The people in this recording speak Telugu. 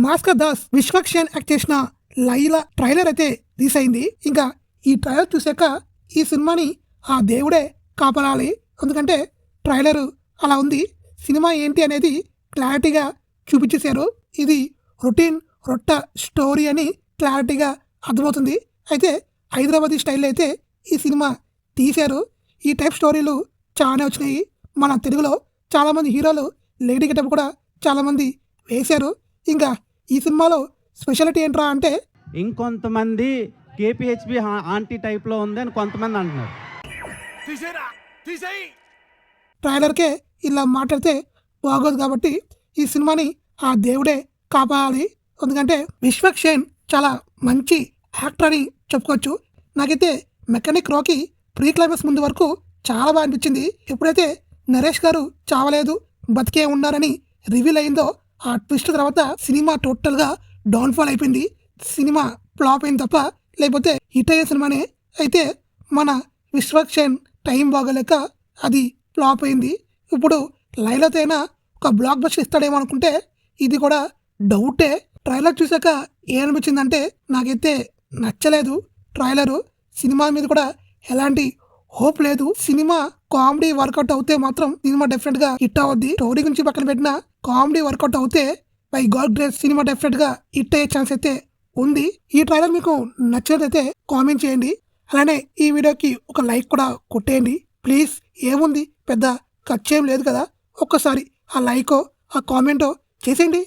భాస్కర్ దాస్ విశ్వక్షేణ్ యాక్ట్ చేసిన లైలా ట్రైలర్ అయితే రిలీజ్ అయింది. ఇంకా ఈ ట్రైలర్ చూసాక ఈ సినిమాని ఆ దేవుడే కాపాడాలి, ఎందుకంటే ట్రైలర్ అలా ఉంది. సినిమా ఏంటి అనేది క్లారిటీగా చూపించేశారు. ఇది రొట్ట స్టోరీ అని క్లారిటీగా అర్థమవుతుంది. అయితే హైదరాబాదీ స్టైల్లో అయితే ఈ సినిమా తీశారు. ఈ టైప్ స్టోరీలు చాలానే వచ్చినాయి. మన తెలుగులో చాలామంది హీరోలు లేడీ గెటప్ కూడా చాలామంది వేశారు. ఇంకా ఈ సినిమాలో స్పెషాలిటీ ఏంట్రా అంటే ఇంకొంతమంది కేపీహెచ్బి ఆంటీ టైప్లో ఉంది అని కొంతమంది అంటున్నారు. ట్రైలర్కే ఇలా మాట్లాడితే బాగోదు కాబట్టి ఈ సినిమాని ఆ దేవుడే కాపాడాలి, ఎందుకంటే విశ్వక్షేణ్ చాలా మంచి యాక్టర్ అని చెప్పుకోవచ్చు. నాకైతే మెకానిక్ రాకీ ప్రీ క్లైమాక్స్ ముందు వరకు చాలా బాగా అనిపించింది. ఎప్పుడైతే నరేష్ గారు చావలేదు బతికే ఉన్నారని రివీల్ అయిందో ఆ ట్విస్ట్ తర్వాత సినిమా టోటల్గా డౌన్ఫాల్ అయిపోయింది. సినిమా ఫ్లాప్ అయింది తప్ప లేకపోతే హిట్ అయ్యే సినిమానే. అయితే మన విశ్వక్షేణ్ టైం బాగోలేక అది ఫ్లాప్ అయింది. ఇప్పుడు లైలాతో అయినా ఒక బ్లాక్ బస్టర్ ఇస్తాడేమో అనుకుంటే ఇది కూడా డౌటే. ట్రైలర్ చూసాక ఏమనిపించిందంటే నాకైతే నచ్చలేదు ట్రైలరు. సినిమా మీద కూడా ఎలాంటి హోప్ లేదు. సినిమా కామెడీ వర్కౌట్ అవుతే మాత్రం సినిమా డెఫినెట్ గా హిట్ అవద్ది. స్టోరీ గురించి పక్కన పెట్టిన కామెడీ వర్కౌట్ అవుతే by God grace cinema definite గా హిట్ అయ్యే ఛాన్స్ అయితే ఉంది. ఈ ట్రైలర్ మీకు నచ్చినట్లయితే కామెంట్ చేయండి. అలానే ఈ వీడియోకి ఒక లైక్ కూడా కొట్టేయండి ప్లీజ్. ఏముంది పెద్ద ఖర్చు ఏం లేదు కదా, ఒక్కసారి ఆ లైకో ఆ కామెంటో చేసేయండి.